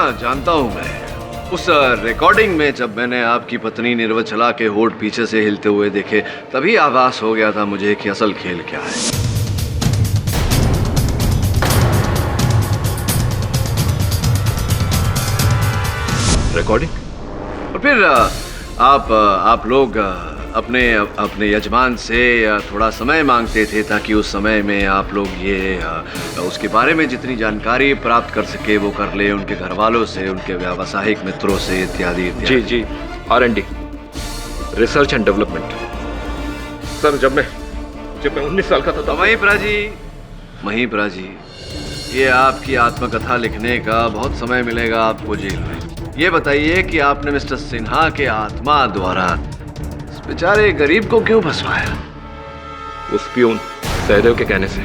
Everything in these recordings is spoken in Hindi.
हाँ जानता हूँ मैं। उस रिकॉर्डिंग में जब मैंने आपकी पत्नी निर्वचला के होठ पीछे से हिलते हुए देखे, तभी आभास हो गया था मुझे कि असल खेल क्या है। रिकॉर्डिंग? और फिर आप लोग अपने यजमान से थोड़ा समय मांगते थे ताकि उस समय में आप लोग ये उसके बारे में जितनी जानकारी प्राप्त कर सके वो कर ले, उनके घर वालों से, उनके व्यावसायिक मित्रों से इत्यादि इत्यादि। जी, R&D, research and development. Sir जब मैं 19 साल का था तो महिप्रा जी, ये आपकी आत्मकथा लिखने का बहुत समय मिलेगा आपको जेल में। ये बताइए कि आपने मिस्टर सिन्हा के आत्मा द्वारा बेचारे गरीब को क्यों फंसवाया? उस पियून सहदेव के कहने से।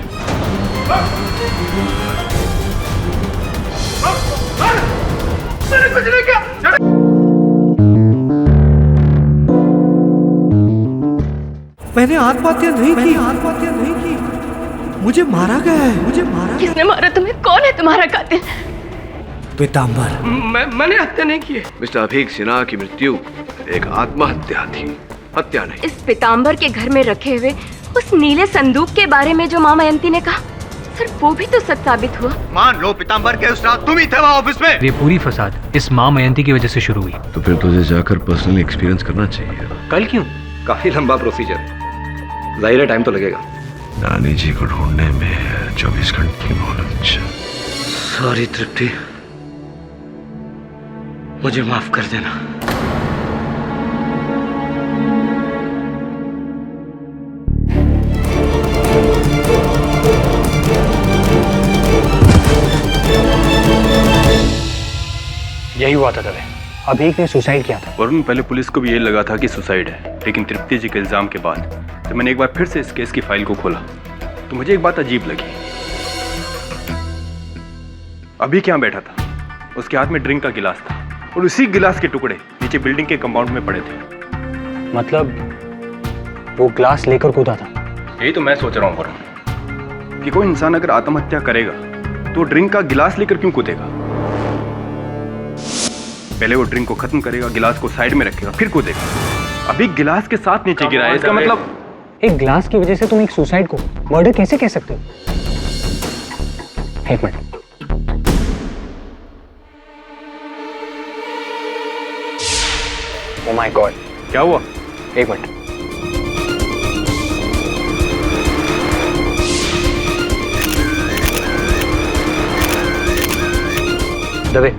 मैंने आत्महत्या नहीं की। मुझे मारा गया है। किसने मारा तुम्हें? कौन है तुम्हारा कातिल? पीतांबर। मैंने हत्या नहीं की है। मिस्टर अभीक सिन्हा की मृत्यु एक आत्महत्या थी, हत्या नहीं। इस पीतांबर के घर में रखे हुए उस नीले संदूक के बारे में जो माँ मयंती ने कहा, सर वो भी तो सच साबित हुआ। मान लो पीतांबर के उस रात तुम ही थे वहाँ ऑफिस में। ये पूरी फसाद इस माँ मयंती की वजह से शुरू हुई। तो फिर तुझे जाकर पर्सनली एक्सपीरियंस करना चाहिए। कल क्यों? काफी लंबा प्रोसीजर है, जाहिर है टाइम तो लगेगा। नानी जी को ढूंढने में 24 घंटे की मोहलत। सॉरी तृप्ति, मुझे माफ कर देना। यही हुआ था दवे। अभीक ने सुसाइड किया था। वरुण, पहले पुलिस को भी यही लगा था कि सुसाइड है, लेकिन तृप्ति जी के इल्जाम के बाद तो मैंने एक बार फिर से इस केस की फाइल को खोला तो मुझे एक बात अजीब लगी। अभी क्या बैठा था, उसके हाथ में ड्रिंक का गिलास था और उसी गिलास के टुकड़े नीचे बिल्डिंग के कंपाउंड में पड़े थे। मतलब वो ग्लास लेकर कूदा था। यही तो मैं सोच रहा हूँ वरुण, कि कोई इंसान अगर आत्महत्या करेगा तो ड्रिंक का गिलास लेकर क्यों कूदेगा? पहले वो ड्रिंक को खत्म करेगा, गिलास को साइड में रखेगा, फिर कूदेगा। अभी गिलास के साथ नीचे गिरा है, इसका मतलब एक ग्लास की वजह से तुम एक सुसाइड को मर्डर कैसे कह सकते हो? एक मिनट। ओह माय गॉड, क्या हुआ? एक मिनट। दवे,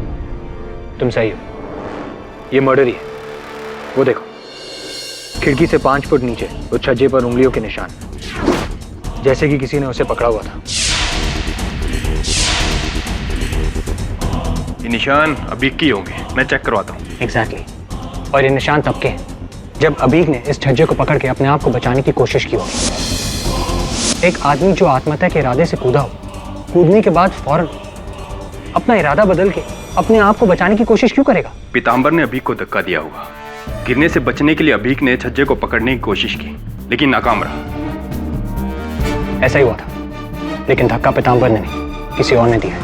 तुम सही हो, ये मर्डर ही है। वो देखो, खिड़की से 5 फुट नीचे उस छज्जे पर उंगलियों के निशान, जैसे कि किसी ने उसे पकड़ा हुआ था। ये निशान अभीक की होंगे, मैं चेक करवाता हूँ। एग्जैक्टली। और ये निशान तब के हैं जब अभीक ने इस छज्जे को पकड़ के अपने आप को बचाने की कोशिश की होगी। एक आदमी जो आत्महत्या के इरादे से कूदा हो, कूदने के बाद फौरन अपना इरादा बदल के अपने आप को बचाने की कोशिश क्यों करेगा? पीतांबर ने अभीक को धक्का दिया होगा। गिरने से बचने के लिए अभीक ने छज्जे को पकड़ने की कोशिश की, लेकिन नाकाम रहा। ऐसा ही हुआ था, लेकिन धक्का पीतांबर ने नहीं, किसी और ने दिया है।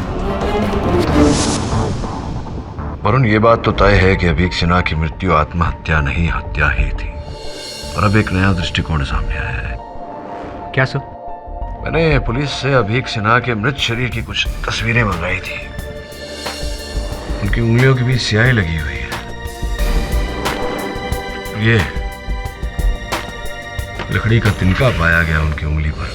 वरुण, ये बात तो तय है कि अभीक सिन्हा की मृत्यु आत्महत्या नहीं, हत्या ही थी। और अब एक नया दृष्टिकोण सामने आया है। क्या सर? मैंने पुलिस से अभीक सिन्हा के मृत शरीर की कुछ तस्वीरें मंगाई थी। उनकी उंगलियों के बीच स्याही लगी हुई है। ये लकड़ी का तिनका पाया गया उनकी उंगली पर।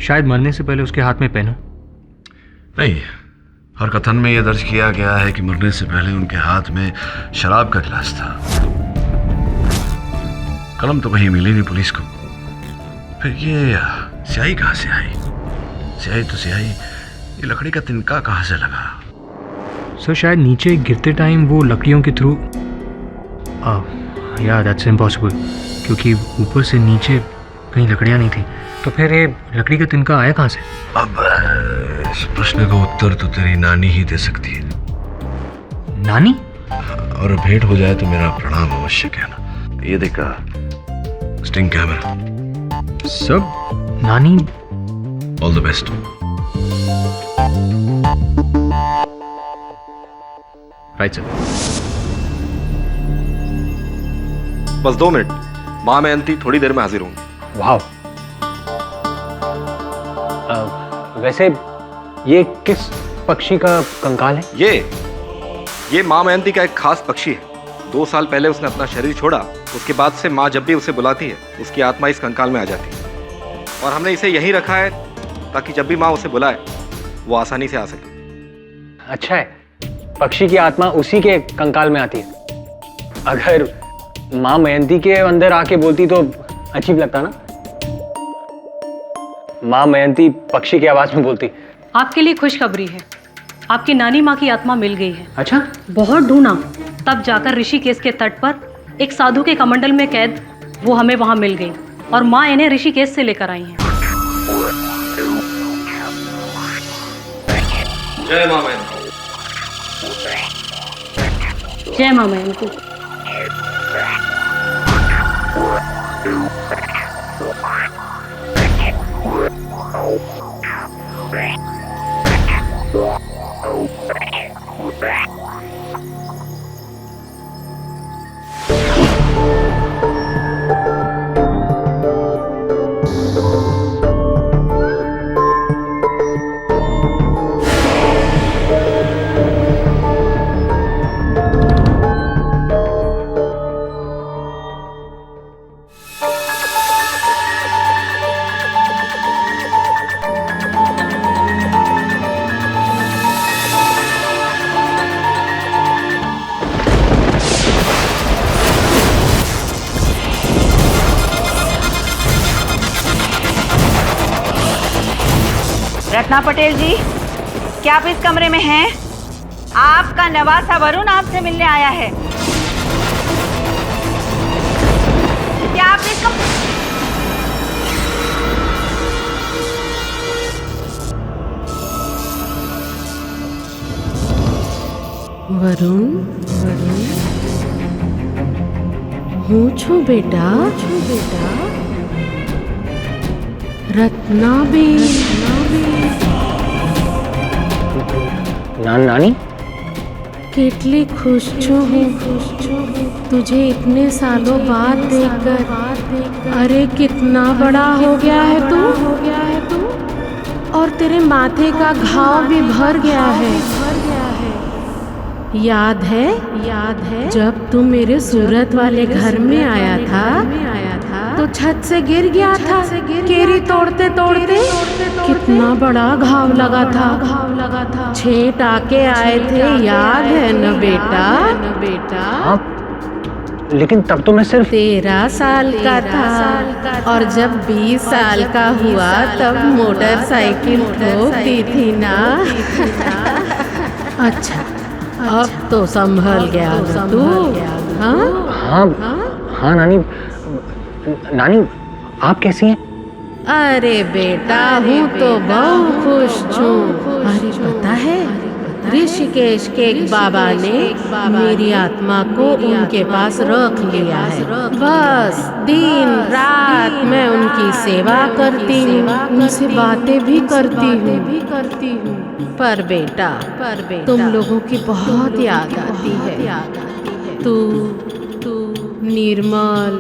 शायद मरने से पहले उसके हाथ में पेन हो। नहीं, हर कथन में यह दर्ज किया गया है कि मरने से पहले उनके हाथ में शराब का गिलास था। कलम तो कहीं मिली नहीं पुलिस को। फिर ये स्याही कहाँ से आई? स्याही तो स्याही, ये लकड़ी का तिनका कहाँ से लगा? सर शायद नीचे गिरते टाइम वो लकड़ियों के थ्रू, या दैट्स इम्पॉसिबल, क्योंकि ऊपर से नीचे कहीं लकड़ियाँ नहीं थी। तो फिर ये लकड़ी का तिनका आया कहाँ से? अब इस प्रश्न का उत्तर तो तेरी नानी ही दे सकती है। नानी? और भेंट हो जाए तो मेरा प्रणाम अवश्य कहना। ये देखा स्टिंग कैमरा। सब नानी। All the best. Right sir. बस 2 मिनट, माँ मयंती थोड़ी देर में हाजिर होंगी। वाह। वैसे ये किस पक्षी का कंकाल है? ये माँ मयंती का एक खास पक्षी है। 2 साल पहले उसने अपना शरीर छोड़ा। उसके बाद से माँ जब भी उसे बुलाती है उसकी आत्मा इस कंकाल में आ जाती है, और हमने इसे यहीं रखा है ताकि जब भी माँ उसे बुलाए वो आसानी से आ सके। अच्छा है, पक्षी की आत्मा उसी के कंकाल में आती है। अगर माँ मयंती के अंदर आके बोलती तो अजीब लगता ना। माँ मयंती पक्षी की आवाज में बोलती। आपके लिए खुशखबरी है, आपकी नानी माँ की आत्मा मिल गई है। अच्छा? बहुत ढूंढा, तब जाकर ऋषिकेश के तट पर एक साधु के कमंडल में कैद वो हमें वहां मिल गई, और माँ इन्हें ऋषिकेश से लेकर आई हैं। जय माँ मयंती। जय माँ मयंती। रत्ना पटेल जी, क्या आप इस कमरे में हैं? आपका नवासा वरुण आपसे मिलने आया है। क्या आप इस वरुण वरुण હું છું બેટા रत्नाबेन। नानी कितनी खुश हूँ तुझे इतने सालों बाद देखकर। अरे कितना बड़ा हो गया है तू, और तेरे माथे का घाव भी भर गया है। याद है जब तू मेरे सूरत वाले घर में आया था तो छत से गिर गया था, केरी तोड़ते तोड़ते। कितना बड़ा घाव लगा था। 6 टाके आए थे, याद है न बेटा? हाँ, लेकिन तब तो मैं सिर्फ 13 साल का था, और जब 20 साल का हुआ तब मोटरसाइकिल ठोक दी थी ना। अच्छा, अब तो संभल गया तू? हाँ नानी आप कैसी हैं? अरे बेटा, हूँ तो बहुत खुश हूँ। अरे पता है, ऋषिकेश के एक बाबा ने मेरी आत्मा को उनके पास रख लिया है। बस दिन रात मैं उनकी सेवा करती हूँ, उनसे बातें भी करती हूँ। पर बेटा तुम लोगों की बहुत याद आती है। तू निर्मल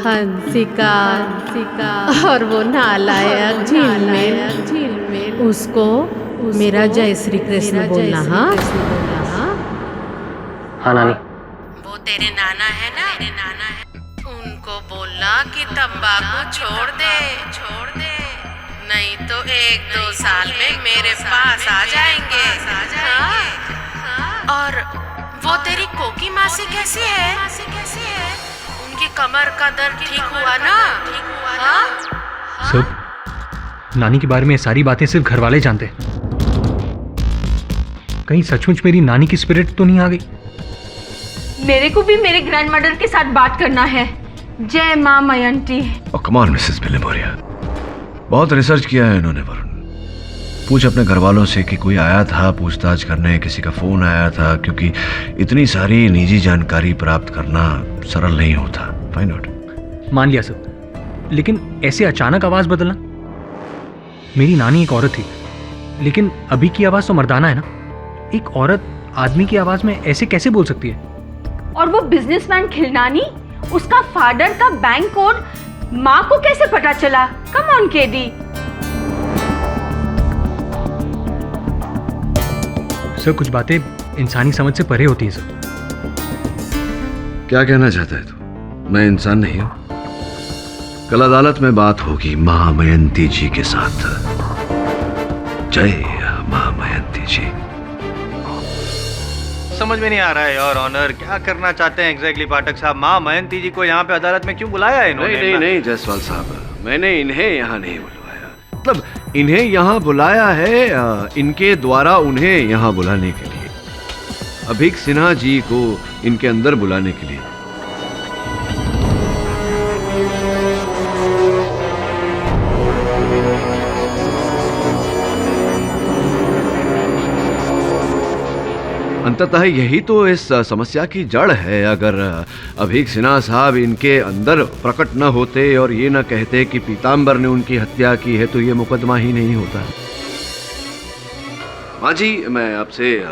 हंसिका और वो नालायक झिलमिल, उसको मेरा जय श्री कृष्ण बोलना। हाँ नानी। वो तेरे नाना है ना, उनको बोलना कि तंबाकू छोड़ दे, नहीं तो 1-2 साल में मेरे पास आ जाएंगे। और वो तेरी कोकी मासी कैसी है? उनकी कमर का दर्द ठीक हुआ ना? सब नानी के बारे में सारी बातें सिर्फ घर वाले जानते। कहीं सचमुच मेरी नानी की स्पिरिट तो नहीं आ गई? मेरे को भी मेरे ग्रैंड मदर के साथ बात करना है। जय माँ मयंती। कम ऑन मिसेस बिलेमोरिया, बहुत रिसर्च किया है इन्होंने वरुण। पूछ अपने घर वालों से कि कोई आया था पूछताछ करने, किसी का फोन आया था, क्योंकि इतनी सारी निजी जानकारी प्राप्त करना सरल नहीं होता। Find out. मान लिया सब, लेकिन ऐसे अचानक आवाज बदलना। मेरी नानी एक औरत थी, लेकिन अभी की आवाज तो मर्दाना है ना। एक औरत आदमी की आवाज में ऐसे कैसे बोल सकती है? और वो बिजनेसमैन खिलनानी, उसका फादर का बैंक कोड माँ को कैसे पता चला? Come on KD. सर कुछ बातें इंसानी समझ से परे होती हैं सर। क्या कहना चाहता है तू? मैं इंसान नहीं हूं? कल अदालत में बात होगी महामयंती जी के साथ। जय महामयंती जी। समझ में नहीं आ रहा है योर ऑनर, क्या करना चाहते हैं एग्जैक्टली पाठक साहब? माँ मयंती जी को यहाँ पे अदालत में क्यों बुलाया है इन्होंने? नहीं जायसवाल साहब, मैंने इन्हें यहाँ नहीं बुलवाया। मतलब इन्हें यहाँ बुलाया है इनके द्वारा उन्हें यहाँ बुलाने के लिए, अभीक सिन्हा जी को इनके अंदर बुलाने के लिए। अंततः यही तो इस समस्या की जड़ है। अगर अभीक सिन्हा साहब इनके अंदर प्रकट न होते और ये न कहते कि पीताम्बर ने उनकी हत्या की है तो ये मुकदमा ही नहीं होता। माँ जी, मैं आपसे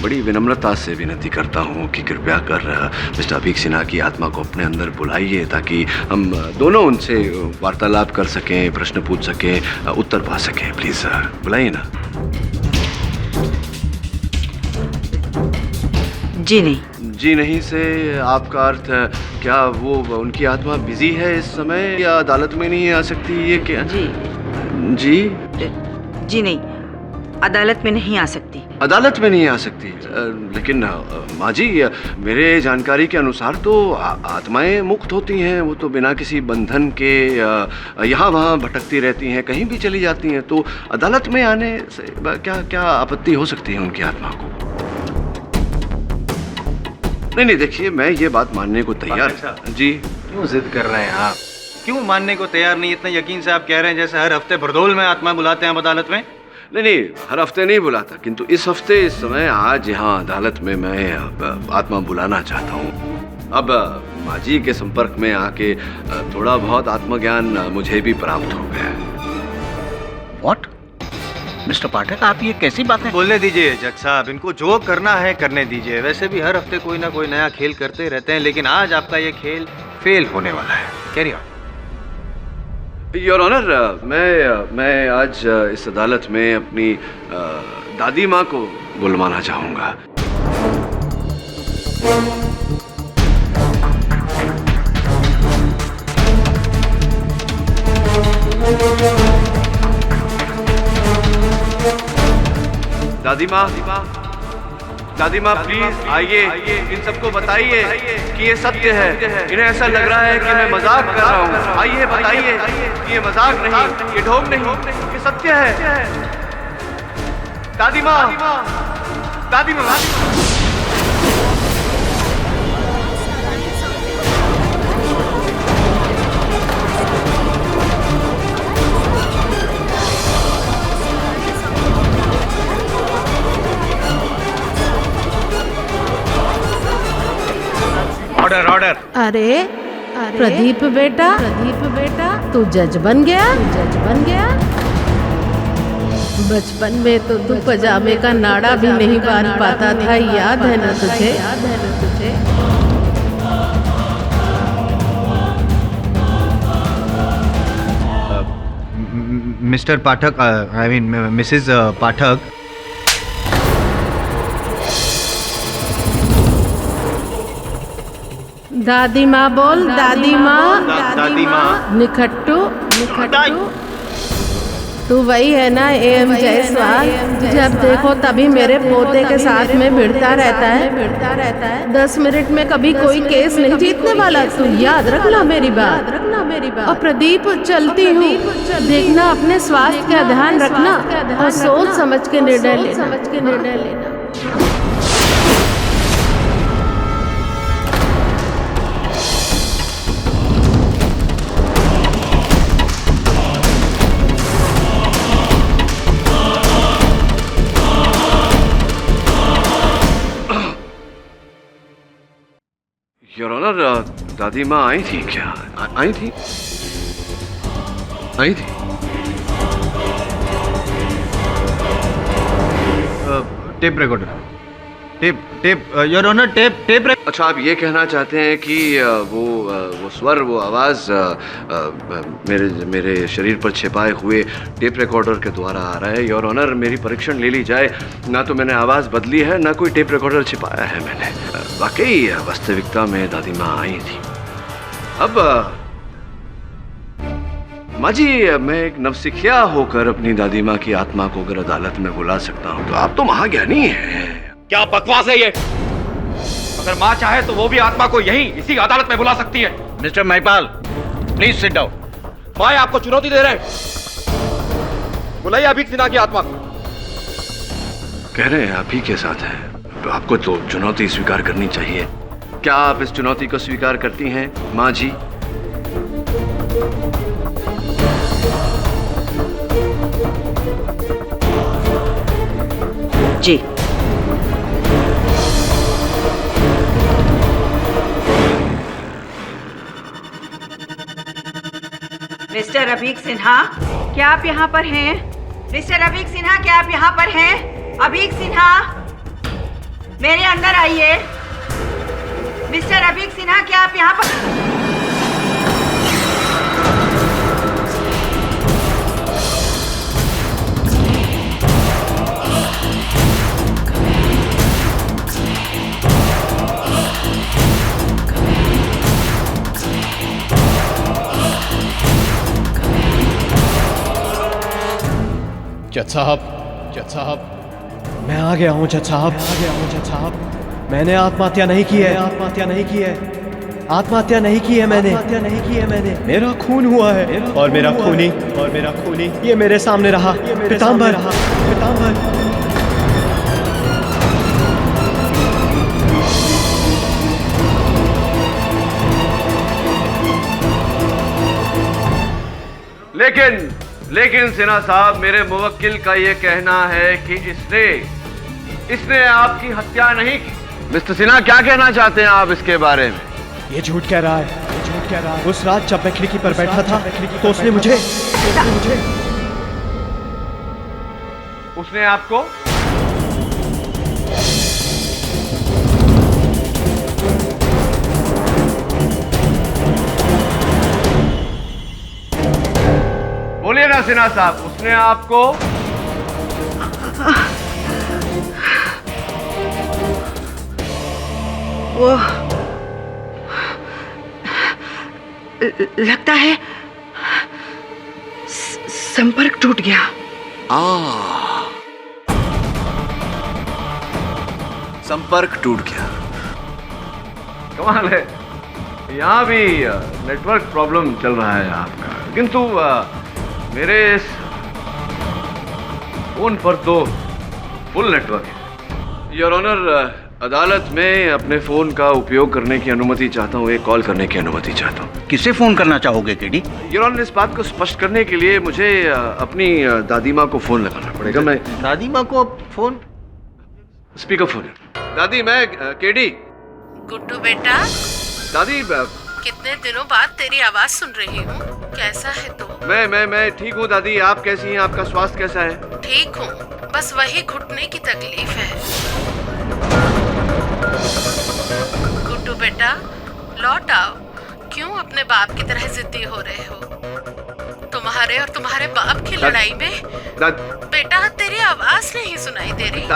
बड़ी विनम्रता से विनती करता हूँ कि कृपया कर मिस्टर अभीक सिन्हा की आत्मा को अपने अंदर बुलाइए ताकि हम दोनों उनसे वार्तालाप कर सकें, प्रश्न पूछ सकें, उत्तर पा सकें। प्लीज़ बुलाइए ना। जी नहीं। जी नहीं से आपका अर्थ क्या वो उनकी आत्मा बिजी है इस समय या अदालत में नहीं आ सकती? ये क्या? जी नहीं, अदालत में नहीं आ सकती। अदालत में नहीं आ सकती? लेकिन माँ जी, मेरे जानकारी के अनुसार तो आत्माएं मुक्त होती हैं, वो तो बिना किसी बंधन के यहाँ वहाँ भटकती रहती हैं, कहीं भी चली जाती हैं। तो अदालत में आने से क्या क्या आपत्ति हो सकती है उनकी आत्मा को? नहीं, देखिए मैं ये बात मानने को तैयार। जी क्यों जिद कर रहे हैं आप? क्यों मानने को तैयार नहीं? इतने यकीन से आप कह रहे हैं जैसे हर हफ्ते भरदौल में आत्मा बुलाते हैं अदालत में। नहीं, हर हफ्ते नहीं बुलाता, किंतु इस हफ्ते इस समय आज यहाँ अदालत में मैं आत्मा बुलाना चाहता हूँ। अब माँ जी के संपर्क में आके थोड़ा बहुत आत्मज्ञान मुझे भी प्राप्त हो गया है। व्हाट? मिस्टर पाठक, आप ये कैसी बातें बोलने दीजिए जज साहब, इनको जो करना है करने दीजिए। वैसे भी हर हफ्ते कोई ना कोई नया खेल करते रहते हैं, लेकिन आज आपका ये खेल फेल होने वाला है। Carry on. योर ऑनर, मैं आज इस अदालत में अपनी दादी माँ को बुलवाना चाहूँगा। दादी माँ प्लीज आइए, इन सबको बताइए कि ये सत्य है। इन्हें ऐसा लग रहा है कि मैं मजाक कर रहा हूँ। आइए बताइए कि ये मजाक नहीं, ये ढोंग नहीं, ये सत्य है। दादी माँ। ऑर्डर। अरे प्रदीप बेटा, तू जज बन गया। बचपन में तो तू पजामे का नाड़ा भी नहीं बांध पाता था, याद है ना तुझे? Mr Pathak, I mean Mrs Pathak. दादी माँ बोल, दादी माँ। दादी माँ। निखट्टू। तू वही है ना एम जायसवाल? जब देखो तभी मेरे पोते के साथ में भिड़ता रहता है। 10 मिनट में कभी कोई केस नहीं जीतने वाला। तू याद रखना मेरी बात। और प्रदीप, चलती हूँ, देखना अपने स्वास्थ्य का ध्यान रखना और सोच समझ के निर्णय लेना। योर ऑनर, दादी माँ आई थी क्या? आई थी। Tape recorder, tape tape your honour, tape अच्छा, आप ये कहना चाहते हैं कि वो स्वर, वो आवाज़ मेरे शरीर पर छिपाए हुए टेप रिकॉर्डर के द्वारा आ रहा है। योर ऑनर, मेरी परीक्षण ले ली जाए, ना तो मैंने आवाज़ बदली है, ना कोई टेप रिकॉर्डर छिपाया है मैंने। वाकई वास्तविकता में दादी माँ आई थी। अब माँ जी, मैं एक नवसिखिया होकर अपनी दादी माँ की आत्मा को अगर अदालत में बुला सकता हूँ तो आप तो महाज्ञानी हैं। क्या बकवास है ये? अगर माँ चाहे तो वो भी आत्मा को यहीं इसी अदालत में बुला सकती है। Mister Mahipal, please sit down. माँ आपको चुनौती दे रहे हैं, बुलाइए अभीक सिन्हा की आत्मा को। कह रहे हैं आप ही के साथ है, तो आपको तो चुनौती स्वीकार करनी चाहिए। क्या आप इस चुनौती को स्वीकार करती हैं माँ जी? जी। मिस्टर अभीक सिन्हा, क्या आप यहाँ पर हैं? मिस्टर अभीक सिन्हा, क्या आप यहाँ पर हैं? अभीक सिन्हा, मेरे अंदर आइए। मिस्टर अभीक सिन्हा, क्या आप यहाँ पर? जज साहब, मैं आ गया हूँ जज साहब। मैंने आत्महत्या नहीं की है, आत्महत्या नहीं की है मैंने। मेरा खून हुआ है और मेरा खूनी ये मेरे सामने रहा, पीतांबर। लेकिन सिन्हा साहब, मेरे मुवक्किल का ये कहना है कि इसने आपकी हत्या नहीं की। मिस्टर सिन्हा, क्या कहना चाहते हैं आप इसके बारे में? ये झूठ कह रहा है। उस रात जब मैं खिड़की पर बैठा था तो उसने आपको बोलिए ना सिन्हा साहब, उसने आपको? वो लगता है संपर्क टूट गया। संपर्क टूट गया। कमाल है, यहाँ भी नेटवर्क प्रॉब्लम चल रहा है आपका, किंतु मेरे इस फोन पर तो फुल नेटवर्क है। योर ऑनर, अदालत में अपने फोन का उपयोग करने की अनुमति चाहता हूँ, एक कॉल करने की अनुमति चाहता हूँ। किसे फोन करना चाहोगे केडी? योर ऑनर, इस बात को स्पष्ट करने के लिए मुझे अपनी दादी माँ को फोन लगाना पड़ेगा। मैं दादी माँ को फोन? Speaker phone. दादी, मैं केडी। गुड्डू बेटा, दादी, कितने दिनों बाद तेरी आवाज सुन रही हूँ। कैसा है तू? मैं ठीक हूँ दादी, आप कैसी हैं? आपका स्वास्थ्य कैसा है? ठीक हूँ, बस वही घुटने की तकलीफ है। गुड्डू बेटा, लौट आओ। क्यों अपने बाप की तरह जिद्दी हो रहे हो? तुम्हारे और तुम्हारे बाप की लड़ाई में बेटा तेरी आवाज नहीं सुनाई दे रही।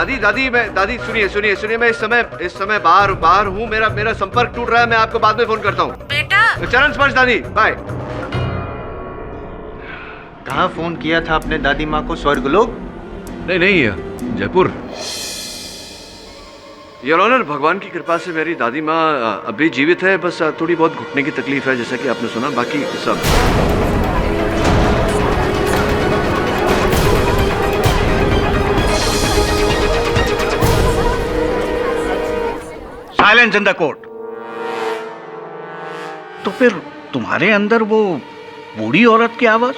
दादी सुनिए, मैं इस समय बाहर हूँ। मेरा संपर्क टूट रहा है, मैं आपको बाद में फोन करता हूँ। बेटा चरण स्पर्श दादी, बाय। कहाँ फोन किया था अपने दादी माँ को? स्वर्गलोक? नहीं, जयपुर। योर ऑनर, भगवान की कृपा से मेरी दादी माँ अभी जीवित है, बस थोड़ी बहुत घुटने की तकलीफ है, जैसा कि आपने सुना। बाकी सब साइलेंस इन द कोर्ट। तो फिर तुम्हारे अंदर वो बूढ़ी औरत की आवाज?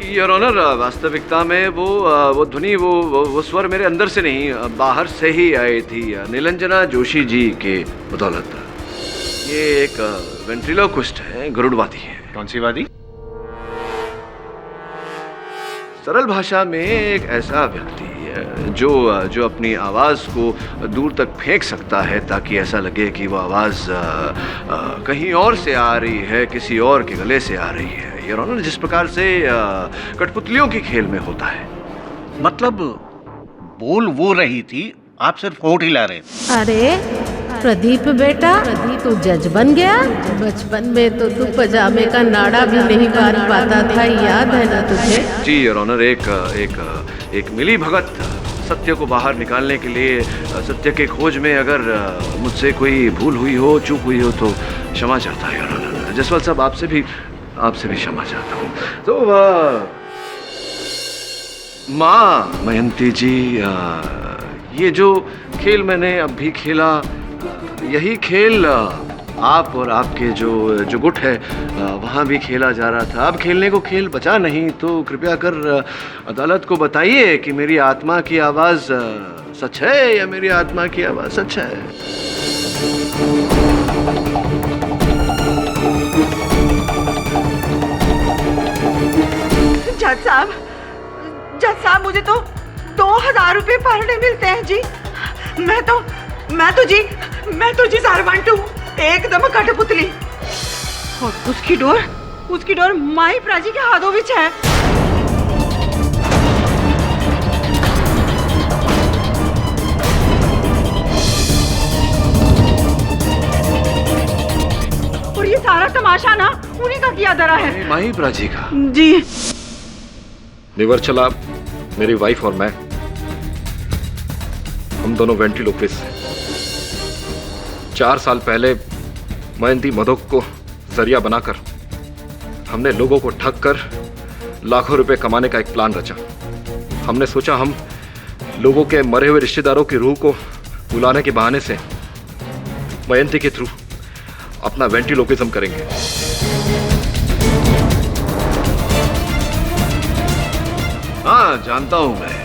योर ऑनर, वास्तविकता में वो ध्वनि, वो स्वर मेरे अंदर से नहीं, बाहर से ही आई थी, नीलंजना जोशी जी के बदौलत। ये एक वेंट्रिलोक्विस्ट है, गरुड़वादी है। कौन सी वादी? सरल भाषा में एक ऐसा व्यक्ति जो अपनी आवाज़ को दूर तक फेंक सकता है ताकि ऐसा लगे कि वो आवाज़ कहीं और से आ रही है, किसी और के गले से आ रही है। योर ऑनर, जिस प्रकार से कठपुतलियों की खेल में होता है। मतलब बोल वो रही थी, आप सिर्फ होठ हिला रहे थे। अरे प्रदीप बेटा, तू जज बन गया? बचपन में तो तू पजामे का नाड़ा भी नहीं बांध पाता था, याद है ना तुझे? जी योर ऑनर, एक मिली भगत सत्य को बाहर निकालने के लिए, सत्य के खोज में अगर मुझसे कोई भूल हुई हो, चूक हुई हो तो क्षमा चाहता है योर ऑनर। जसवाल साहब, आपसे भी क्षमा चाहता हूँ। तो माँ मयंती जी, ये जो खेल मैंने अभी खेला, यही खेल आप और आपके जो गुट है वहाँ भी खेला जा रहा था। अब खेलने को खेल बचा नहीं, तो कृपया कर अदालत को बताइए कि मेरी आत्मा की आवाज़ सच है या मेरी आत्मा की आवाज़ सच है। जज साहब, मुझे तो 2000 रुपए पर डे मिलते हैं जी। मैं तो जी सारवांट हूँ, एकदम कठपुतली। और उसकी डोर माई प्राजी के हाथों विच है। और ये सारा तमाशा ना उन्हीं का किया धरा है। माई प्राजी का? जी। निवर्चला, मेरी वाइफ और मैं, हम दोनों वेंट्रिलोक्विस्ट हैं। 4 साल पहले मयंती मधोक को जरिया बनाकर हमने लोगों को ठग कर लाखों रुपए कमाने का एक प्लान रचा। हमने सोचा हम लोगों के मरे हुए रिश्तेदारों की रूह को बुलाने के बहाने से मयंती के थ्रू अपना वेंट्रिलोक्विज्म करेंगे। हाँ, जानता हूं मैं।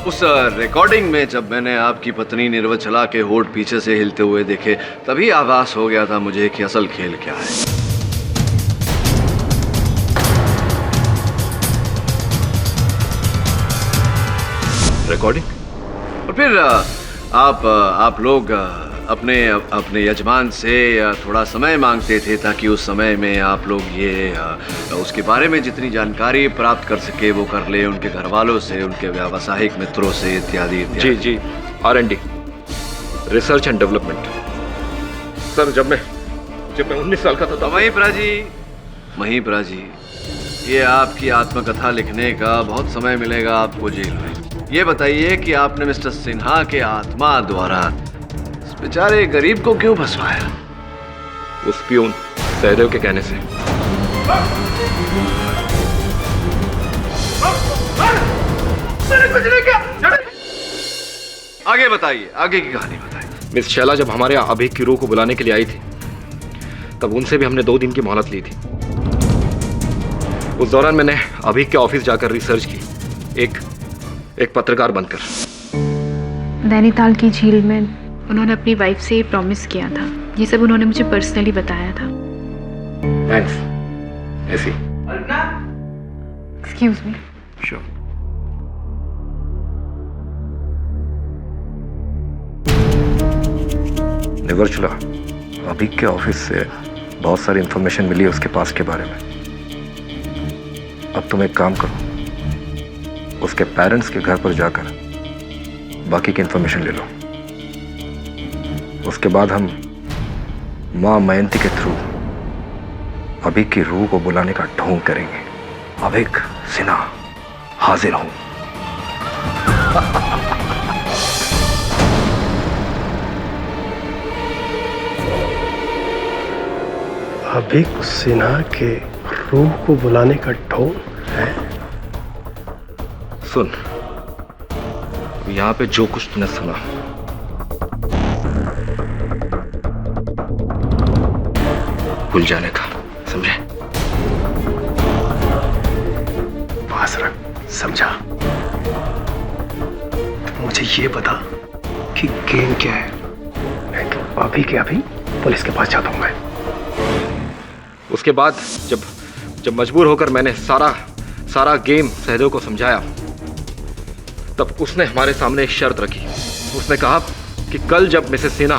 उस रिकॉर्डिंग में जब मैंने आपकी पत्नी निर्वचला के होठ पीछे से हिलते हुए देखे, तभी आभास हो गया था मुझे कि असल खेल क्या है। रिकॉर्डिंग? और फिर आप लोग अपने यजमान से थोड़ा समय मांगते थे ताकि उस समय में आप लोग ये उसके बारे में जितनी जानकारी प्राप्त कर सके वो कर ले, उनके घर वालों से, उनके व्यावसायिक मित्रों से, इत्यादि। जी, R&D, research and development. Sir, जब मैं 19 साल का था। महिप्रा जी, ये आपकी आत्मकथा लिखने का बहुत समय मिलेगा आपको जेल में। ये बताइए कि आपने मिस्टर सिन्हा के आत्मा द्वारा बेचारे गरीब को क्यों फंसवाया? उस पियून सहदेव के कहने से। आगे बताइए, आगे की कहानी बताइए। मिस शैला जब हमारे यहाँ अभीक की रूह को बुलाने के लिए आई थी, तब उनसे भी हमने 2 दिन की मोहलत ली थी। उस दौरान मैंने अभीक के ऑफिस जाकर रिसर्च की, एक पत्रकार बनकर। नैनीताल की झील में उन्होंने अपनी वाइफ से ये प्रॉमिस किया था। ये सब उन्होंने मुझे पर्सनली बताया था। थैंक्स। ऐसी। Excuse me. श्योर। निवर्चला, अभीक के ऑफिस से बहुत सारी इंफॉर्मेशन मिली है उसके पास के बारे में। अब तुम एक काम करो, उसके पेरेंट्स के घर पर जाकर बाकी की इंफॉर्मेशन ले लो। उसके बाद हम मां मयंती के थ्रू अभीक की रूह को बुलाने का ढोंग करेंगे। अभीक सिन्हा, हाजिर हूं। अभीक सिन्हा के रूह को बुलाने का ढोंग है? सुन, यहां पे जो कुछ तूने सुना, भूल जाने का, समझे? पास रख, समझा? मुझे ये बता कि गेम क्या है। मैं तो अभी के अभी पुलिस के पास जाता हूं मैं। उसके बाद जब मजबूर होकर मैंने सारा गेम सहदेव को समझाया, तब उसने हमारे सामने एक शर्त रखी। उसने कहा कि कल जब मिसेस सिन्हा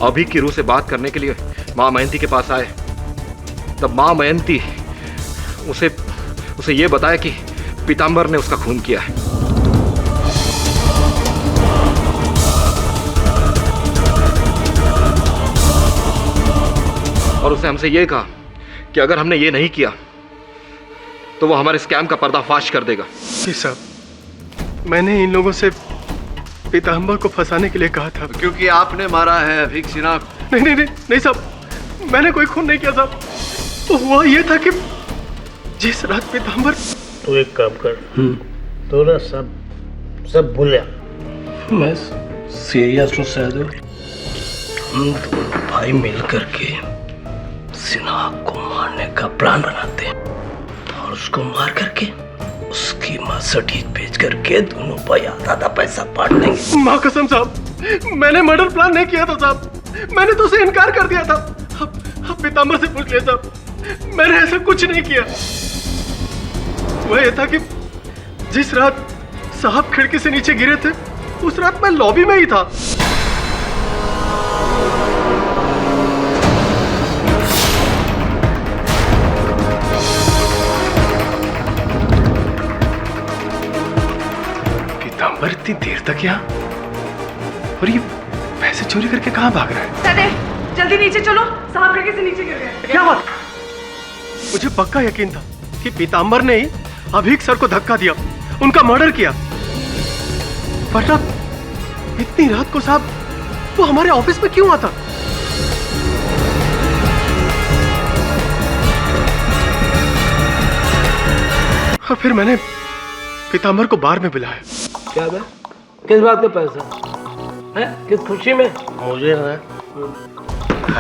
अभी की रूह से बात करने के लिए माँ मयंती के पास आए, तब माँ मयंती उसे ये बताया कि पीताम्बर ने उसका खून किया है। और उसने हमसे ये कहा कि अगर हमने ये नहीं किया तो वो हमारे स्कैम का पर्दाफाश कर देगा। जी साहब, मैंने इन लोगों से पीताम्बर को फंसाने के लिए कहा था। क्योंकि आपने मारा है अभीक सिन्हा। नहीं साहब, मैंने कोई खून नहीं किया साहब। तो हुआ ये था कि जिस रात पीताम्बर। तू एक काम कर, तो ना सब भूल जा। मैं सीरियस हूँ सहदेव। हम दोनों भाई मिल करके सिन्हा को मारने का प्लान बनाते हैं और उसको मार करके उसकी मर्सिडीज बेच करके दोनों भाई आधा पैसा बांट देंगे। माँ कसम साहब, मैंने मर्डर प्लान नहीं किया था साहब। मैंने तो उसे इनकार कर दिया था। अब पीताम्बर से पूछ लिया साहब, मैंने ऐसा कुछ नहीं किया। वह ये था कि जिस रात साहब खिड़की से नीचे गिरे थे, उस रात मैं लॉबी में ही था। पीताम्बर इतनी देर तक यहाँ, और ये पैसे चोरी करके कहाँ भाग रहा है? सहदेव, जल्दी नीचे चलो, साहब खिड़की से नीचे गिर गए। क्या बात? मुझे पक्का यकीन था कि पीताम्बर ने ही अभीक सर को धक्का दिया, उनका मर्डर किया। वरना इतनी रात को साहब वो हमारे ऑफिस में क्यों आता? और फिर मैंने पीताम्बर को बार में बुलाया। क्या बे? किस बात का पैसा है? किस खुशी में? मुझे ना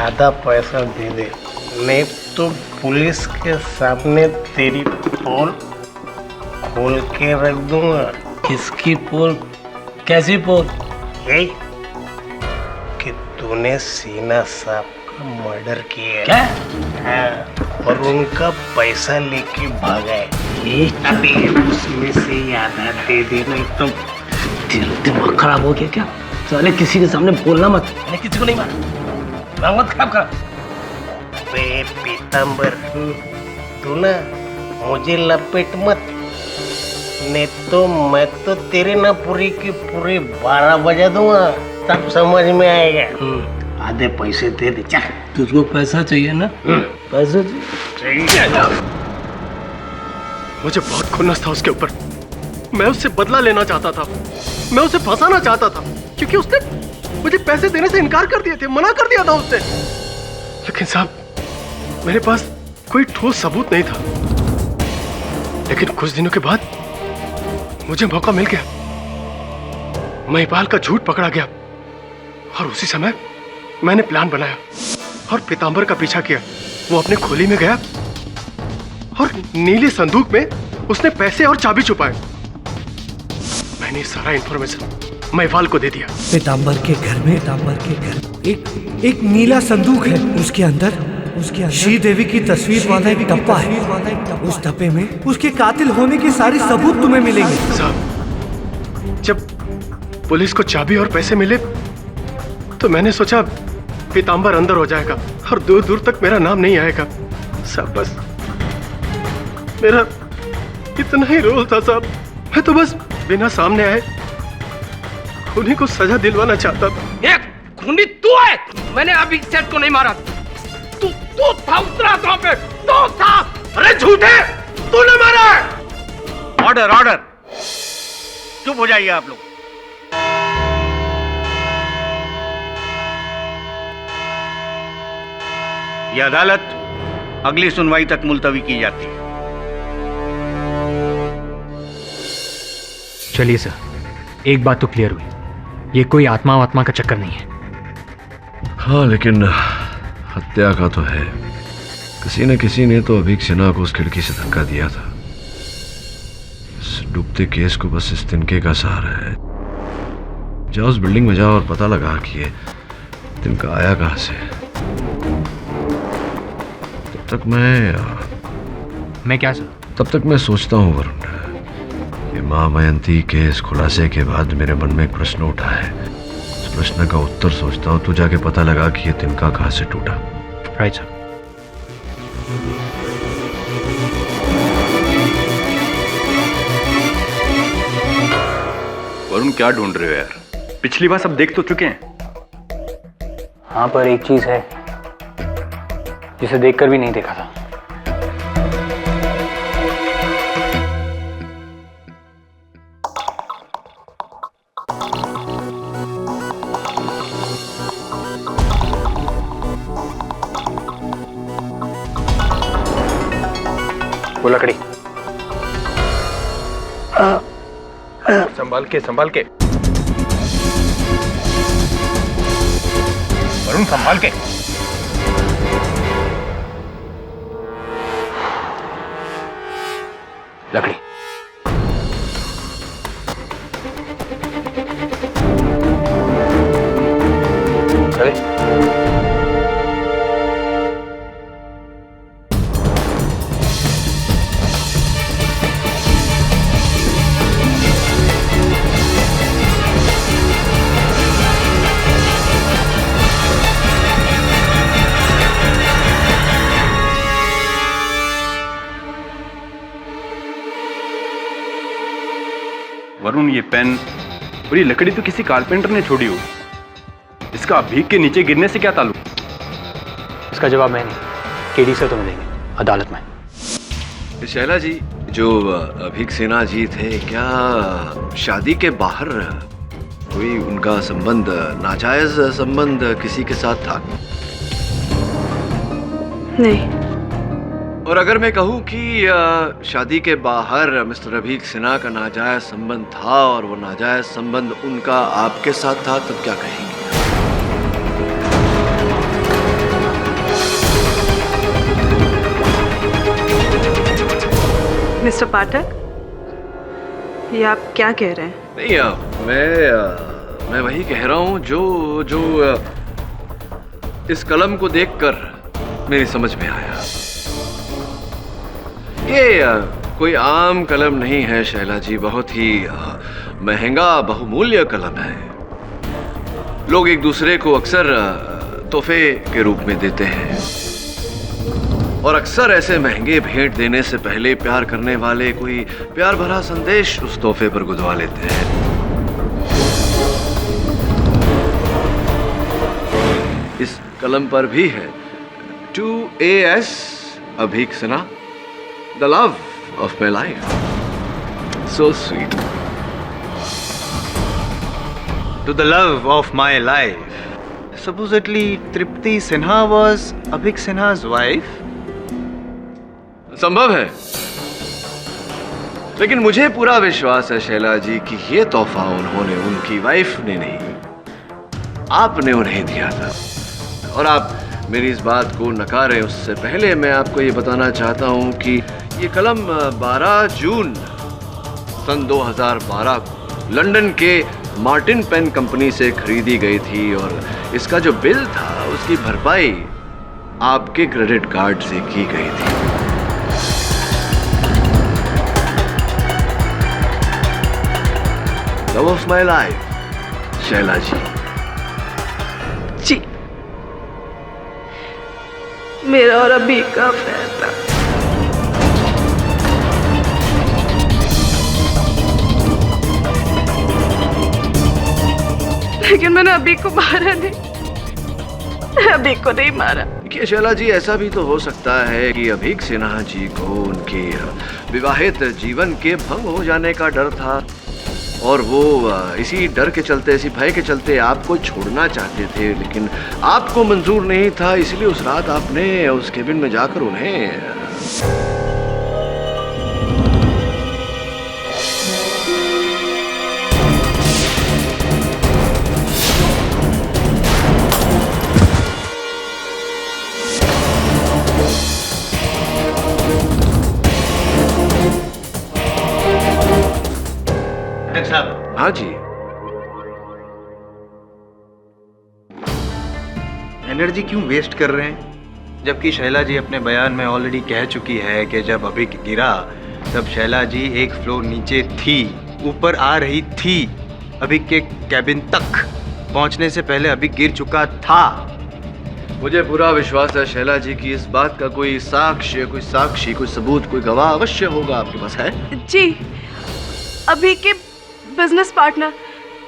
आधा पैसा दे दे, नहीं तो पुलिस के सामने तेरी पोल खोल के रख दूंगा। किसकी पोल? कैसी पोल? यही कि तूने सिन्हा साहब का मर्डर किया। क्या? हाँ, और उनका पैसा लेके भागा है। अभी उसमें से आधा दे दे, नहीं तो दिमाग खराब हो गया क्या? साले किसी के सामने बोलना मत। मैंने किसी को नहीं मारा, मत खराब कर। बे पीताम्बर, तू ना मुझे लपेट मत, नहीं तो मैं तो तेरे ना पूरी की पूरी 12 बजा दूंगा, तब समझ में आएगा। आधे पैसे दे दे। चल, तुझको पैसा चाहिए ना? पैसा चाहिए। मुझे बहुत खुन्नस था उसके ऊपर। मैं उससे बदला लेना चाहता था, मैं उसे फंसाना चाहता था, क्योंकि उसने मुझे पैसे देने से इनकार कर दिए थे, मना कर दिया था उसने। लेकिन साहब, मेरे पास कोई ठोस सबूत नहीं था। लेकिन कुछ दिनों के बाद मुझे मौका मिल गया। महिपाल का झूठ पकड़ा गया और उसी समय मैंने प्लान बनाया और पीताम्बर का पीछा किया। वो अपने खोली में गया और नीले संदूक में उसने पैसे और चाबी छुपाए। मैंने सारा इंफॉर्मेशन महिपाल को दे दिया। पीताम्बर के घर में एक नीला संदूक है। उसके अंदर श्री देवी की तस्वीर वाला एक डब्बा है। उस डब्बे में उसके कातिल होने के सारे सबूत तुम्हें मिलेंगे। साहब, जब पुलिस को चाबी और पैसे मिले तो मैंने सोचा पीताम्बर अंदर हो जाएगा और दूर दूर तक मेरा नाम नहीं आएगा। साहब, बस मेरा इतना ही रोल था साहब। मैं तो बस बिना सामने आए उन्हीं को सजा दिलवाना चाहता था। एक खूनी तू है, मैंने अभी सेठ को नहीं मारा। तू था उस रात पे, तू था। अरे झूठे, तूने मारा है। ऑर्डर, चुप हो जाइए आप लोग। यह अदालत अगली सुनवाई तक मुलतवी की जाती है। चलिए सर, एक बात तो क्लियर हुई, ये कोई आत्मा का चक्कर नहीं है। हाँ, लेकिन हत्या का तो है। किसी न किसी ने तो अभीक सिन्हा को उस खिड़की से धक्का दिया था। इस डूबते केस को बस इस तिनके का सहारा है। जाओ उस बिल्डिंग में जाओ और पता लगा कि ये तिनका आया कहाँ से। तब तक मैं क्या सर? तब तक मैं सोचता हूँ वरुण, कि माँ मयंती के इस खुलासे के बाद मेरे मन में एक प्रश्न उठा है। इस प्रश्न का उत्तर सोचता हूँ तू जाके पता लगा कि ये तिनका कहाँ से टूटा। Right sir. वरुण क्या ढूंढ रहे हो यार? पिछली बार सब देख तो चुके हैं। हाँ, पर एक चीज है जिसे देखकर भी नहीं देखा था। वो लकड़ी। संभाल के संभाल के वरुण, संभाल के। लकड़ी। चले। वरुण, ये पेन और ये लकड़ी तो किसी कारपेंटर ने छोड़ी हो। इसका भीख के नीचे गिरने से क्या ताल्लुक? इसका जवाब मैं नहीं, केडी सर तुम्हें देंगे अदालत में। शैला जी, जो अभीक सिन्हा जी थे, क्या शादी के बाहर कोई उनका संबंध, नाजायज संबंध किसी के साथ था? नहीं। और अगर मैं कहूं कि शादी के बाहर मिस्टर अभीक सिन्हा का नाजायज संबंध था और वो नाजायज संबंध उनका आपके साथ था, तब क्या कहेंगे? मिस्टर पाठक, ये आप क्या कह रहे हैं? नहीं, मैं वही कह रहा हूं जो इस कलम को देखकर मेरी समझ में आया। ये कोई आम कलम नहीं है शैला जी, बहुत ही महंगा बहुमूल्य कलम है। लोग एक दूसरे को अक्सर तोहफे के रूप में देते हैं और अक्सर ऐसे महंगे भेंट देने से पहले प्यार करने वाले कोई प्यार भरा संदेश उस तोहफे पर गुदवा लेते हैं। इस कलम पर भी है 2AS Abhik Sinha, the love of my life. So sweet. To the love of my life. Supposedly, Tripti Sinha was Abhik Sinha's wife? संभव है, लेकिन मुझे पूरा विश्वास है शैला जी कि ये तोहफा उन्होंने उनकी वाइफ ने नहीं, आपने उन्हें दिया था। और आप मेरी इस बात को नकारें उससे पहले मैं आपको ये बताना चाहता हूं कि ये कलम 12 जून सन 2012 को लंदन के मार्टिन पेन कंपनी से खरीदी गई थी और इसका जो बिल था उसकी भरपाई आपके क्रेडिट कार्ड से की गई थी। Love of my life Shaila ji. जी, मेरा और अभी का फैसला। लेकिन मैंने अभी को मारा नहीं, अभी को नहीं मारा। देखिए शैला जी, ऐसा भी तो हो सकता है कि अभीक सिन्हा जी को उनके विवाहित जीवन के भंग हो जाने का डर था और वो इसी डर के चलते, इसी भय के चलते आपको छोड़ना चाहते थे, लेकिन आपको मंजूर नहीं था। इसलिए उस रात आपने उस केबिन में जाकर उन्हें हाँ जी। एनर्जी क्यों वेस्ट कर रहे हैं, जबकि शैला जी अपने बयान में ऑलरेडी कह चुकी है कि जब अभी गिरा तब शैला जी एक फ्लोर नीचे थी, ऊपर आ रही थी। अभिक के कैबिन तक पहुंचने से पहले अभिक गिर चुका था। मुझे पूरा विश्वास है शैला जी की इस बात का कोई साक्षी, कोई सबूत, कोई गवाह अवश्य होगा आपके पास, है? जी, अभी के business partner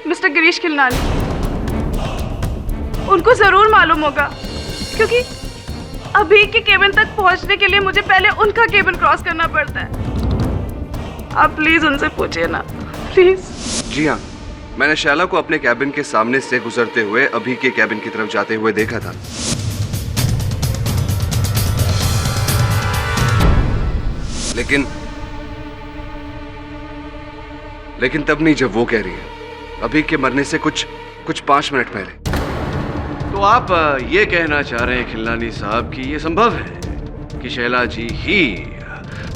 mister Girish Khilnani, उनको जरूर मालूम होगा, क्योंकि अभी के केबिन तक पहुंचने के लिए मुझे पहले उनका केबिन क्रॉस करना पड़ता है। आप प्लीज उनसे पूछिए ना, प्लीज। जी हाँ, मैंने शैला को अपने कैबिन के सामने से गुजरते हुए अभी के कैबिन की तरफ जाते हुए देखा था। लेकिन तब नहीं जब वो कह रही है, अभी के मरने से कुछ 5 मिनट पहले। तो आप ये कहना चाह रहे हैं खिलनानी साहब कि ये संभव है कि शैला जी ही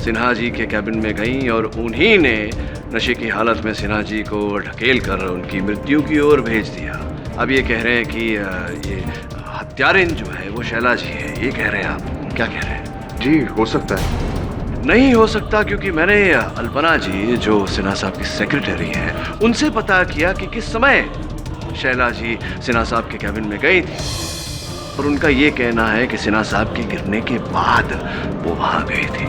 सिन्हा जी के कैबिन में गईं और उन्हीं ने नशे की हालत में सिन्हा जी को ढकेल कर उनकी मृत्यु की ओर भेज दिया। अब ये कह रहे हैं कि ये हत्यारिन जो है वो शैला जी है, ये कह रहे हैं आप? क्या कह रहे हैं? जी हो सकता है। नहीं हो सकता, क्योंकि मैंने अल्पना जी जो सिन्हा साहब की सेक्रेटरी है उनसे पता किया कि किस समय शैला जी सिन्हा साहब के कैबिन में गई थी, और उनका ये कहना है कि सिन्हा साहब के गिरने के बाद वो वहां गई थी।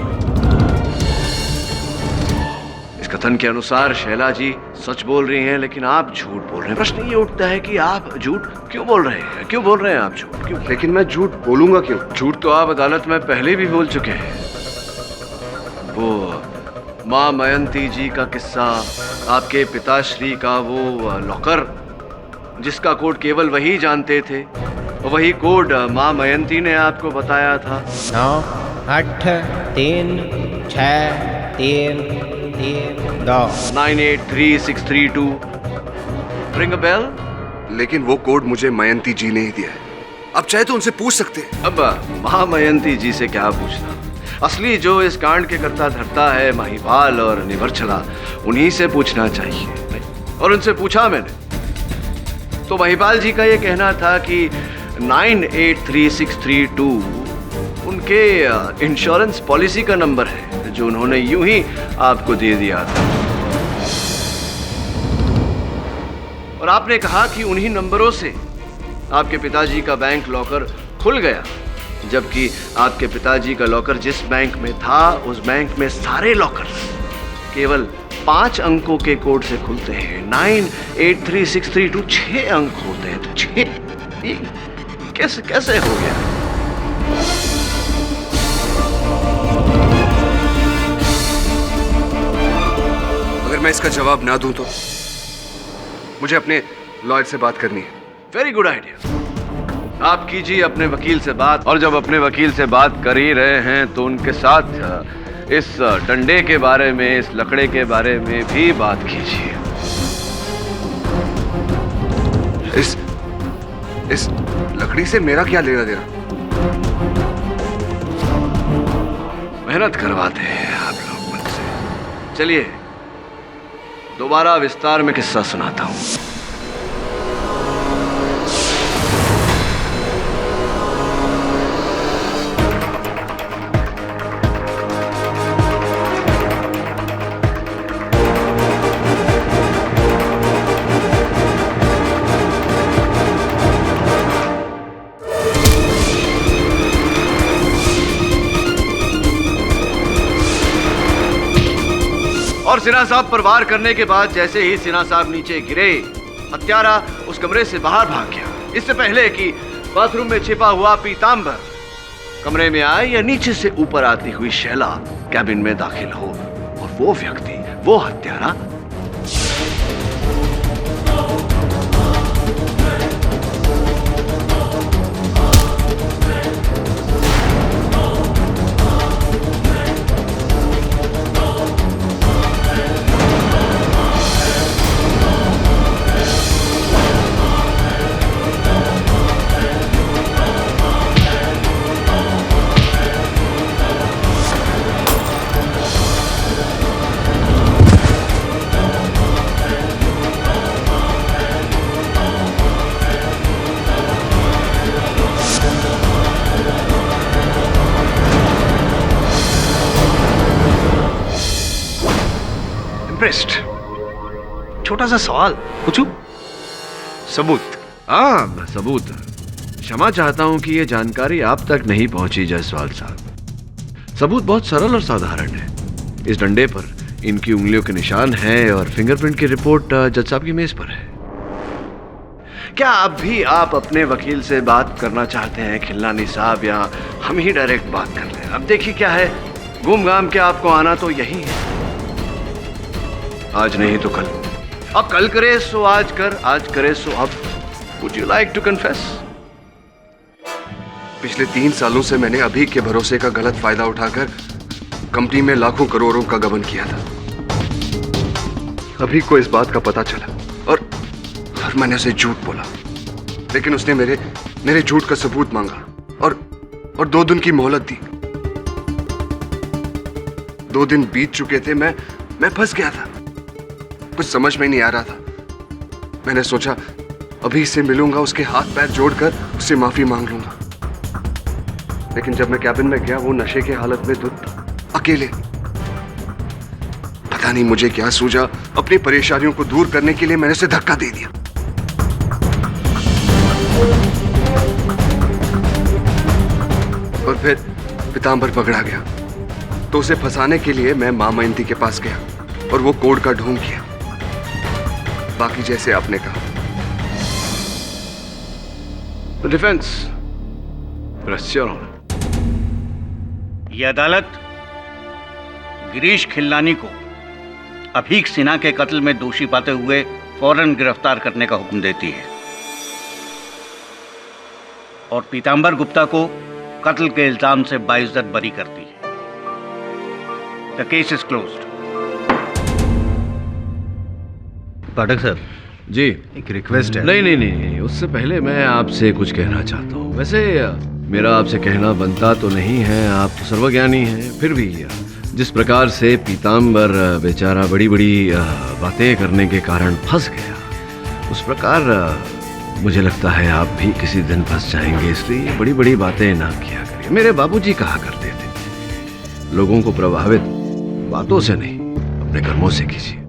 इस कथन के अनुसार शैला जी सच बोल रही हैं, लेकिन आप झूठ बोल रहे हैं। प्रश्न ये उठता है कि आप झूठ क्यों बोल रहे हैं? क्यों बोल रहे हैं आप झूठ? क्यों? लेकिन मैं झूठ बोलूंगा क्यों? झूठ तो आप अदालत में पहले भी बोल चुके हैं। वो माँ मयंती जी का किस्सा, आपके पिताश्री का वो लॉकर जिसका कोड केवल वही जानते थे, वही कोड माँ मयंती ने आपको बताया था। 9 8 3 6 3 3 2 983632 रिंग अ बेल? लेकिन वो कोड मुझे मयंती जी ने ही दिया है। अब चाहे तो उनसे पूछ सकते हैं। अब माँ मयंती जी से क्या पूछना? असली जो इस कांड के करता धरता है महिपाल और निवर्चला, उन्हीं से पूछना चाहिए। और उनसे पूछा मैंने, तो महिपाल जी का ये कहना था कि 983632 उनके इंश्योरेंस पॉलिसी का नंबर है, जो उन्होंने यूं ही आपको दे दिया था। और आपने कहा कि उन्हीं नंबरों से आपके पिताजी का बैंक लॉकर खुल गया, जबकि आपके पिताजी का लॉकर जिस बैंक में था, उस बैंक में सारे लॉकर केवल 5 अंकों के कोड से खुलते हैं। 983632 6 अंक होते हैं। तो 6 कैसे हो गया? अगर मैं इसका जवाब ना दूं तो मुझे अपने लॉयर से बात करनी है। Very good idea. आप कीजिए अपने वकील से बात, और जब अपने वकील से बात कर ही रहे हैं तो उनके साथ इस डंडे के बारे में, इस लकड़े के बारे में भी बात कीजिए। इस लकड़ी से मेरा क्या लेना देना? मेहनत करवाते हैं आप लोग मुझसे। चलिए दोबारा विस्तार में किस्सा सुनाता हूं। और सिन्हा साहब पर वार करने के बाद जैसे ही सिन्हा साहब नीचे गिरे, हत्यारा उस कमरे से बाहर भाग गया, इससे पहले कि बाथरूम में छिपा हुआ पीतांबर कमरे में आए या नीचे से ऊपर आती हुई शैला कैबिन में दाखिल हो। और वो व्यक्ति, वो हत्यारा इम्प्रेस्ड। छोटा सा सवाल पूछूं? सबूत? हाँ, सबूत। क्षमा चाहता हूं कि यह जानकारी आप तक नहीं पहुंची जायसवाल साहब। सबूत बहुत सरल और साधारण है। इस डंडे पर इनकी उंगलियों के निशान हैं और फिंगरप्रिंट की रिपोर्ट जज साहब की मेज पर है। क्या आप अपने वकील से बात करना चाहते हैं खिलनानी साहब, या हम ही डायरेक्ट बात कर लें? अब देखिए क्या है, घूम घाम के आपको आना तो यही है। आज नहीं तो कल, अब कल करे सो आज कर, आज करे सो अब। Would you like to confess? पिछले 3 सालों से मैंने अभी के भरोसे का गलत फायदा उठाकर कंपनी में लाखों करोड़ों का गबन किया था। अभी को इस बात का पता चला और मैंने उसे झूठ बोला, लेकिन उसने मेरे झूठ का सबूत मांगा और 2 दिन की मोहलत दी। 2 दिन बीत चुके थे, मैं फंस गया था। कुछ समझ में नहीं आ रहा था। मैंने सोचा अभी से मिलूंगा, उसके हाथ पैर जोड़कर उससे माफी मांग लूंगा। लेकिन जब मैं कैबिन में गया, वो नशे के हालत में धुत अकेले। पता नहीं मुझे क्या सूझा, अपनी परेशानियों को दूर करने के लिए मैंने उसे धक्का दे दिया। और फिर पीतांबर पकड़ा गया, तो उसे फंसाने के लिए मैं मां मयंती के पास गया और वो कोड का ढोंग किया। बाकी जैसे आपने कहा। Defence, press your honour. ये अदालत गिरीश खिलनानी को अभीक सिन्हा के कत्ल में दोषी पाते हुए फौरन गिरफ्तार करने का हुक्म देती है और पीतांबर गुप्ता को कत्ल के इल्जाम से बाइज्जत बरी करती है। The case is closed. Pathak sir ji, एक रिक्वेस्ट है। नहीं, उससे पहले मैं आपसे कुछ कहना चाहता हूँ। वैसे मेरा आपसे कहना बनता तो नहीं है, आप तो सर्वज्ञानी हैं, फिर भी जिस प्रकार से पीतांबर बेचारा बड़ी बड़ी बातें करने के कारण फंस गया, उस प्रकार मुझे लगता है आप भी किसी दिन फंस जाएंगे। इसलिए बड़ी बड़ी बातें ना किया करिए। मेरे बाबूजी कहा करते थे, लोगों को प्रभावित बातों से नहीं, अपने कर्मों से कीजिए।